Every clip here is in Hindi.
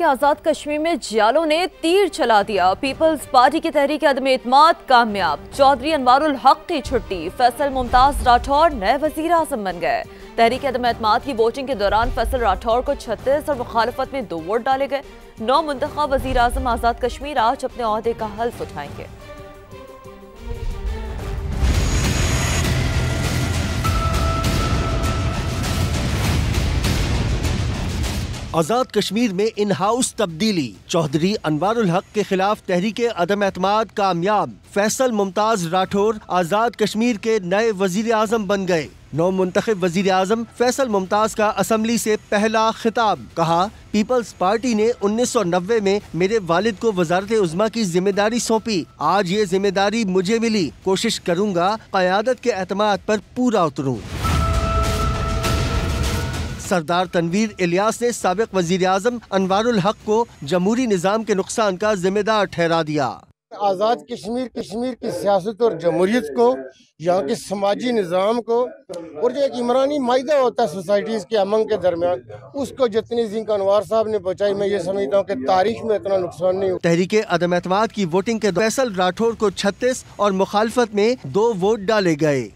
कि आज़ाद कश्मीर में जियालों ने तीर चला दिया। पीपल्स पार्टी की तहरीक अदम एतमाद कामयाब। चौधरी अनवारुल हक की छुट्टी। फैसल मुमताज राठौर नए वजीर आज़म बन गए। तहरीक अदम एतमाद की वोटिंग के दौरान फैसल राठौर को 36 और मुखालफत में 2 वोट डाले गए। 9 मुंतखब वजीर आज़म आज़ाद कश्मीर आज अपने ओहदे का हल्फ उठाएंगे। आज़ाद कश्मीर में इन हाउस तब्दीली। चौधरी अनवारुल हक के खिलाफ तहरीक अदम एतमाद कामयाब। फैसल मुमताज राठौर आज़ाद कश्मीर के नए वजीर आज़म बन गए। 9 मुंतखब वजीर आज़म फैसल मुमताज का असम्बली से पहला खिताब। कहा, पीपल्स पार्टी ने 1990 में मेरे वालिद को वजारत उज़्मा की जिम्मेदारी सौंपी। आज ये जिम्मेदारी मुझे मिली। कोशिश करूँगा क़यादत के एतमाद पर पूरा उतरूँ। सरदार तनवीर इलियास ने साबिक वजीर आज़म अनवारुल हक को जमहूरी निज़ाम के नुकसान का जिम्मेदार ठहरा दिया। आज़ाद कश्मीर की सियासत और जमहूरियत को, यहाँ के समाजी निज़ाम को और जो एक इमरानी मायदा होता है सोसाइटीज़ के अमन के दरमियान, उसको जितनी जिंक अनवार साहब ने पहुँचाई, मैं ये समझता हूँ कि तारीख में इतना नुकसान नहीं हुआ। तहरीक अदम एतमाद की वोटिंग के फैसल राठौर को 36 और मुखालफत में 2 वोट डाले गए।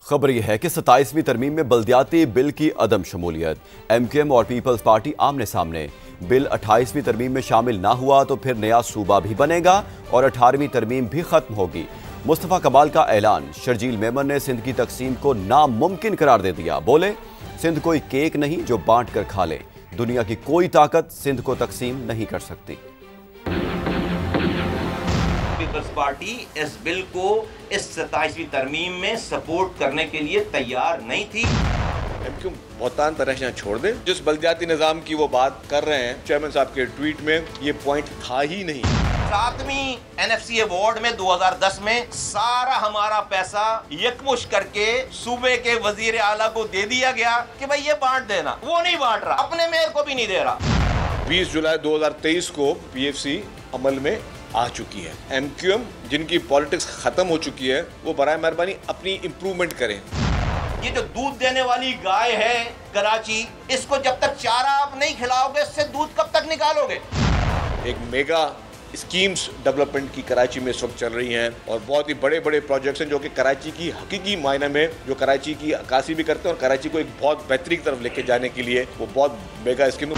खबर यह है कि 27वीं तरमीम में बल्दियाती बिल की अदम शमूलियत। MKM और पीपल्स पार्टी आमने सामने। बिल 28वीं तरमीम में शामिल ना हुआ तो फिर नया सूबा भी बनेगा और 18वीं तरमीम भी खत्म होगी। मुस्तफ़ा कमाल का ऐलान। शर्जील मेमन ने सिंध की तकसीम को नामुमकिन करार दे दिया। बोले, सिंध कोई केक नहीं जो बांट कर खा ले। दुनिया की कोई ताकत सिंध को तकसीम नहीं कर सकती। पीपल्स पार्टी इस बिल को इस 27वीं तरमीम में सपोर्ट करने के लिए तैयार नहीं थी। क्यों बहुतान परेशान छोड़ दे। जिस बल्दियाती निज़ाम की वो बात कर रहे हैं चेयरमैन साहब के ट्वीट में, ये पॉइंट था ही नहीं। 7वीं NFC अवार्ड में 2010 में सारा हमारा पैसा यकमुश करके सूबे के वजीर आला को दे दिया गया कि भाई ये बांट देना। वो नहीं बांट रहा, अपने मेयर को भी नहीं दे रहा। 20 जुलाई 2023 को PFC अमल में आ चुकी है। MQM जिनकी पॉलिटिक्स खत्म हो चुकी है, वो बराए मेहरबानी अपनी इम्प्रूवमेंट करें। ये जो दूध देने वाली गाय है कराची, इसको जब तक चारा आप नहीं खिलाओगे, इससे दूध कब तक निकालोगे? एक मेगा स्कीम्स डेवलपमेंट की कराची में इस वक्त चल रही हैं और बहुत ही बड़े बड़े प्रोजेक्ट्स हैं जो कि कराची की हकीकी मायने में जो कराची की अक्कासी भी करते हैं और कराची को एक बहुत बेहतरी की तरफ लेके जाने के लिए वो बहुत मेगा स्कीम।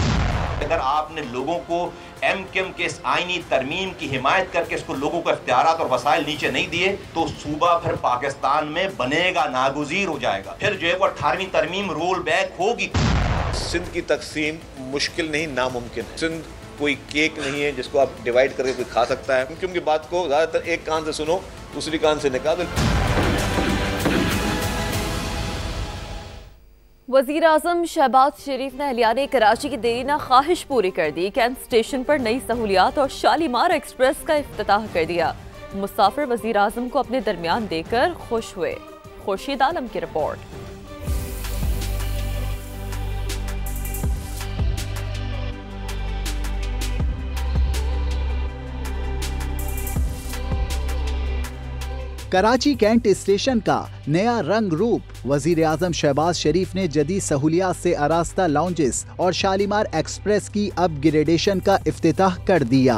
अगर आपने लोगों को MKM के इस आईनी तरमीम की हिमायत करके इसको लोगों को इख्तियारात और वसाइल नीचे नहीं दिए तो सूबा फिर पाकिस्तान में बनेगा नागुज़ीर हो जाएगा। फिर जो है वो 18वीं तरमीम रोल बैक होगी। सिंध की तकसीम मुश्किल नहीं, नामुमकिन है। सिंध कोई केक नहीं है जिसको आप डिवाइड करके कोई खा सकता है। क्योंकि बात को ज़्यादातर एक कान से सुनो, दूसरी कान से निकाल। वज़ीर आज़म शहबाज शरीफ ने अहलियाने कराची की देरीना ख्वाहिश पूरी कर दी। कैंट स्टेशन पर नई सहूलियात और शालीमार एक्सप्रेस का इफ्तिताह कर दिया। मुसाफिर वज़ीर आज़म को अपने दरमियान देकर खुश हुए। खुर्शीद आलम की रिपोर्ट। कराची कैंट स्टेशन का नया रंग रूप। वजीर आजम शहबाज शरीफ ने जदीद सहूलियात से आरास्ता लाउंजेस और शालीमार एक्सप्रेस की अपग्रेडेशन का इफ्तिताह कर दिया।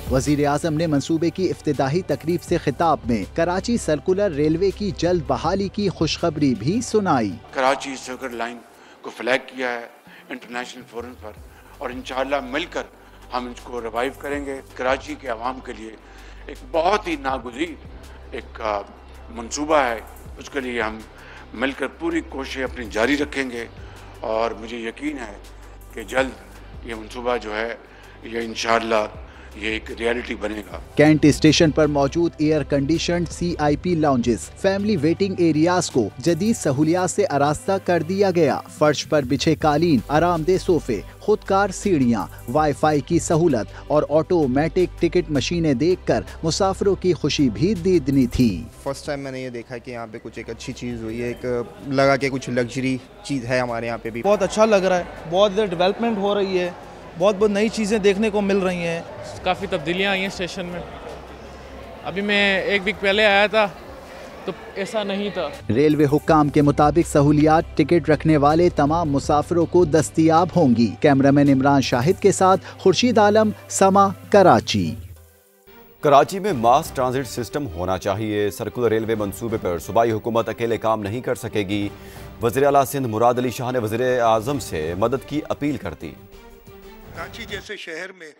वजीर आजम ने मंसूबे की इफ्तिताही तकरीब से खिताब में कराची सर्कुलर रेलवे की जल्द बहाली की खुशखबरी भी सुनाई। कराची सर्कुलर लाइन को फ्लैग किया है इंटरनेशनल फोरम पर और इंशाअल्लाह मिलकर हम इसको रिवाइव करेंगे। कराची के अवाम के लिए एक बहुत ही नागुज़ीर एक मंसूबा है, उसके लिए हम मिलकर पूरी कोशिश अपनी जारी रखेंगे और मुझे यकीन है कि जल्द ये मंसूबा जो है ये इंशाअल्लाह ये एक रियलिटी बनेगा। कैंट स्टेशन पर मौजूद air conditioned CIP lounges, family waiting areas को जदीद सहूलियात से आरास्ता कर दिया गया। फर्श पर बिछे कालीन, आरामदेह सोफे, खुदकार सीढ़ियाँ, वाईफाई की सहूलत और ऑटोमेटिक टिकट मशीनें देखकर मुसाफिरों की खुशी भी दीदनी थी। फर्स्ट टाइम मैंने ये देखा कि यहाँ पे कुछ एक अच्छी चीज़ हुई है, एक लगा कि कुछ लग्जरी चीज़ है हमारे यहाँ पे भी। बहुत अच्छा लग रहा है, बहुत डेवलपमेंट हो रही है, बहुत नई चीज़ें देखने को मिल रही हैं। काफ़ी तब्दीलियाँ आई हैं स्टेशन में। अभी मैं 1 वीक पहले आया था तो ऐसा नहीं था। रेलवे हुक्काम के मुताबिक सहूलियात टिकट रखने वाले तमाम मुसाफिरों को दस्तयाब होंगी। कैमरामैन इमरान शाहिद के साथ खुर्शीद आलम, समा, कराची। कराची में मास ट्रांजिट सिस्टम होना चाहिए। सर्कुलर रेलवे मंसूबे पर सूबाई हुकूमत अकेले काम नहीं कर सकेगी। वज़ीर आला सिंध मुराद अली शाह ने वज़ीर आज़म से मदद की अपील कर दी। कराची जैसे शहर में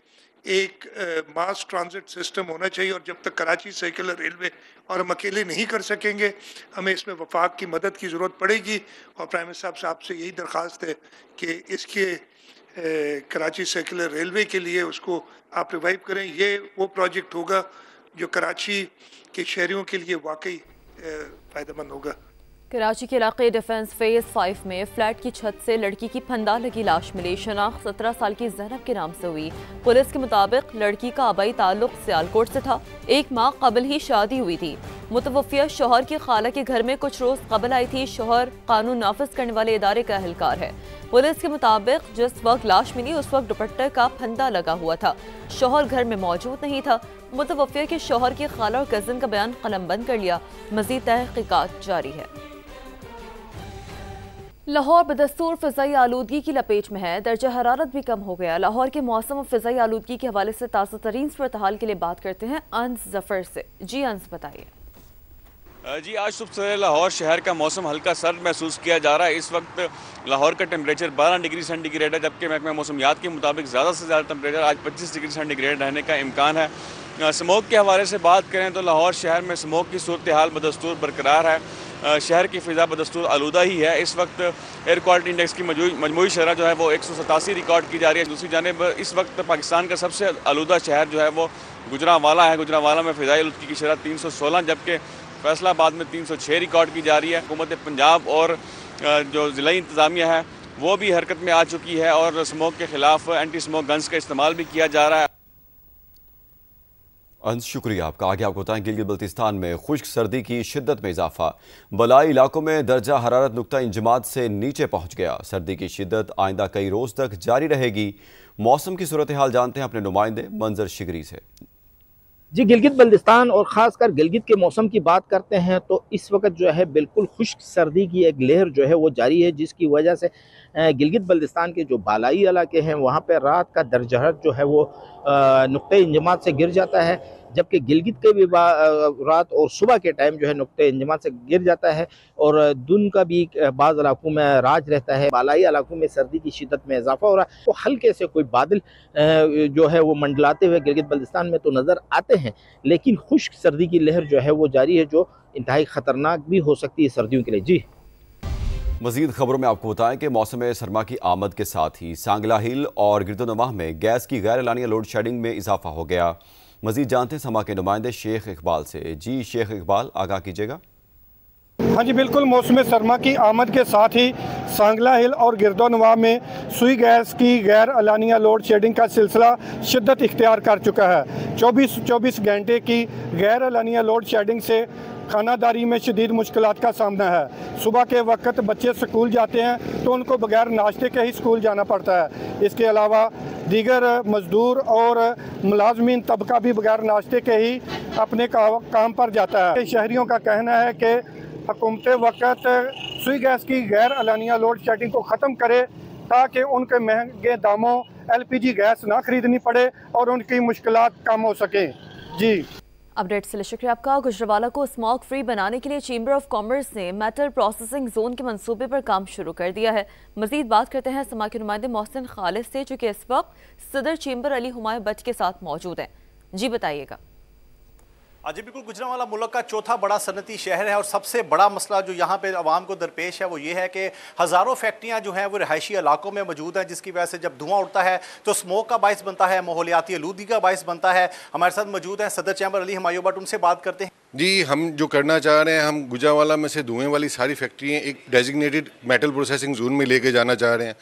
एक मास ट्रांजिट सिस्टम होना चाहिए और जब तक कराची सर्कुलर रेलवे और हम अकेले नहीं कर सकेंगे, हमें इसमें वफाक की मदद की ज़रूरत पड़ेगी। और प्राइम मिनिस्टर साहब से यही दरख्वास्त है कि इसके कराची सर्कुलर रेलवे के लिए उसको आप रिवाइव करें। ये वो प्रोजेक्ट होगा जो कराची के शहरियों के लिए वाकई फ़ायदेमंद होगा। कराची के इलाके डिफेंस फेज 5 में फ्लैट की छत से लड़की की फंदा लगी लाश मिली। शनाख्त 17 साल की ज़ैनब के नाम से हुई। पुलिस के मुताबिक लड़की का आबाई ताल्लुक सियालकोट से था। 1 माह कबल ही शादी हुई थी। मुतवफ़िया शौहर की खाला के घर में कुछ रोज कबल आई थी। शौहर कानून नाफिज करने वाले इदारे का अहलकार है। पुलिस के मुताबिक जिस वक्त लाश मिली उस वक्त दुपट्टे का फंदा लगा हुआ था। शौहर घर में मौजूद नहीं था। मुतवफ़िया के शौहर की खाला और कज़न का बयान कलमबंद कर लिया। मज़ीद तहक़ीक़ात जारी है। लाहौर बदस्तूर फ़िज़ाई आलूदगी की लपेट में है। दर्जा हरारत भी कम हो गया। लाहौर के मौसम और फ़िज़ाई आलूदगी के हवाले से ताज़ा तरीन सूरत हाल के लिए बात करते हैं अंस जफ़र से। जी अंस, बताइए। जी, आज सुबह से लाहौर शहर का मौसम हल्का सर्द महसूस किया जा रहा है। इस वक्त लाहौर का टेम्परेचर 12 डिग्री सेंटीग्रेड है, जबकि महकमा मौसमियात के मुताबिक ज़्यादा से ज़्यादा टेम्परेचर आज 25 डिग्री सेंटीग्रेड रहने का इम्कान है। स्मोक के हवाले से बात करें तो लाहौर शहर में स्मोक की सूरत हाल बदस्तूर बरकरार है। शहर की फ़िज़ा बदस्तूर आलूदा ही है। इस वक्त एयर क्वालिटी इंडेक्स की मजमूई शरह जो है वो 187 रिकॉर्ड की जा रही है। दूसरी जानिब इस वक्त पाकिस्तान का सबसे आलूदा शहर जो है वो गुजरांवाला है। गुजरांवाला में फ़िज़ाई आलूदगी की शरह 316, जबकि फैसलाबाद में 306 रिकॉर्ड की जा रही है। हुकूमत पंजाब और जो ज़िला इंतज़ामिया है वो भी हरकत में आ चुकी है और स्मोक के खिलाफ एंटी स्मोक गन्स का इस्तेमाल भी किया जा रहा है। अंश, शुक्रिया आपका। आगे आपको बताएं गिलगित बल्तिस्तान में खुश्क सर्दी की शिद्दत में इजाफा। बलाई इलाकों में दर्जा हरारत नुक्ता इंजमात से नीचे पहुंच गया। सर्दी की शिद्दत आइंदा कई रोज तक जारी रहेगी। मौसम की सूरत हाल जानते हैं अपने नुमाइंदे मंजर शिगरी से। जी, गिलगित बल्तिस्तान और ख़ासकर गिलगित के मौसम की बात करते हैं तो इस वक्त जो है बिल्कुल खुश्क सर्दी की एक लहर जो है वो जारी है, जिसकी वजह से गिलगित बल्तिस्तान के जो बालाई इलाके हैं वहाँ पर रात का दर्जा हरारत जो है वो नुक्ते इंजमात से गिर जाता है, जबकि गिलगित के भी रात और सुबह के टाइम जो है नुक्ते इंजमात से गिर जाता है और दिन का भी बाज़ इलाकों में राज रहता है। बालाई इलाकों में सर्दी की शिद्दत में इजाफा हो रहा है। तो हल्के से कोई बादल जो है वो मंडलाते हुए गिलगित बल्तिस्तान में तो नज़र आते हैं, लेकिन खुश्क सर्दी की लहर जो है वो जारी है, जो इंतहाई ख़तरनाक भी हो सकती है सर्दियों के लिए। जी, मजीद खबरों में आपको बताएं कि मौसम सरमा की आमद के साथ ही सांगला हिल और गिरदोनवाह में गैस की गैर एलानिया लोड शेडिंग में इजाफा हो गया। मजीद जानते हैं समा के नुमाइंदे शेख इकबाल से। जी शेख इकबाल, आगाह कीजिएगा। हाँ जी बिल्कुल, मौसम सरमा की आमद के साथ ही सांगला हिल और गिरदोनवाह में सुई गैस की गैर एलानिया लोड शेडिंग का सिलसिला शिद्दत इख्तियार कर चुका है। 24 घंटे की गैर एलानिया लोड शेडिंग से खानादारी में शदीद मुश्किलात का सामना है। सुबह के वक्त बच्चे स्कूल जाते हैं तो उनको बगैर नाश्ते के ही स्कूल जाना पड़ता है। इसके अलावा दीगर मजदूर और मुलाजमीन तबका भी बगैर नाश्ते के ही अपने काम पर जाता है। शहरियों का कहना है कि हुकूमत वक्त सुई गैस की गैर एलानिया लोड शेडिंग को ख़त्म करे ताकि उनके महंगे दामों LPG गैस ना खरीदनी पड़े और उनकी मुश्किलात कम हो सकें। जी, अपडेट से शुक्रिया आपका। गुजरांवाला को स्मॉग फ्री बनाने के लिए चैम्बर ऑफ कॉमर्स ने मेटल प्रोसेसिंग जोन के मंसूबे पर काम शुरू कर दिया है। मजीद बात करते हैं समा के नुमाइंदे मोहसिन खालिद से, जो कि इस वक्त सदर चैम्बर अली हुमायूं बट के साथ मौजूद हैं। जी बताइएगा। जी बिल्कुल, गुजरांवाला मुल्क का चौथा बड़ा सनती शहर है और सबसे बड़ा मसला जो यहाँ पे आवाम को दरपेश है वो ये है कि हज़ारों फैक्ट्रियाँ जो हैं वो रिहायशी इलाकों में मौजूद हैं, जिसकी वजह से जब धुआं उड़ता है तो स्मोक का बाइस बनता है, माहौलियाती आलूदगी का बाइस बनता है। हमारे साथ मौजूद हैं सदर चैम्बर अली हुमायूं बट, उनसे बात करते हैं। जी, हम जो करना चाह रहे हैं, हम गुजरांवाला में से धुएँ वाली सारी फैक्ट्रियाँ एक डेजिग्नेटेड मेटल प्रोसेसिंग जोन में लेके जाना चाह रहे हैं,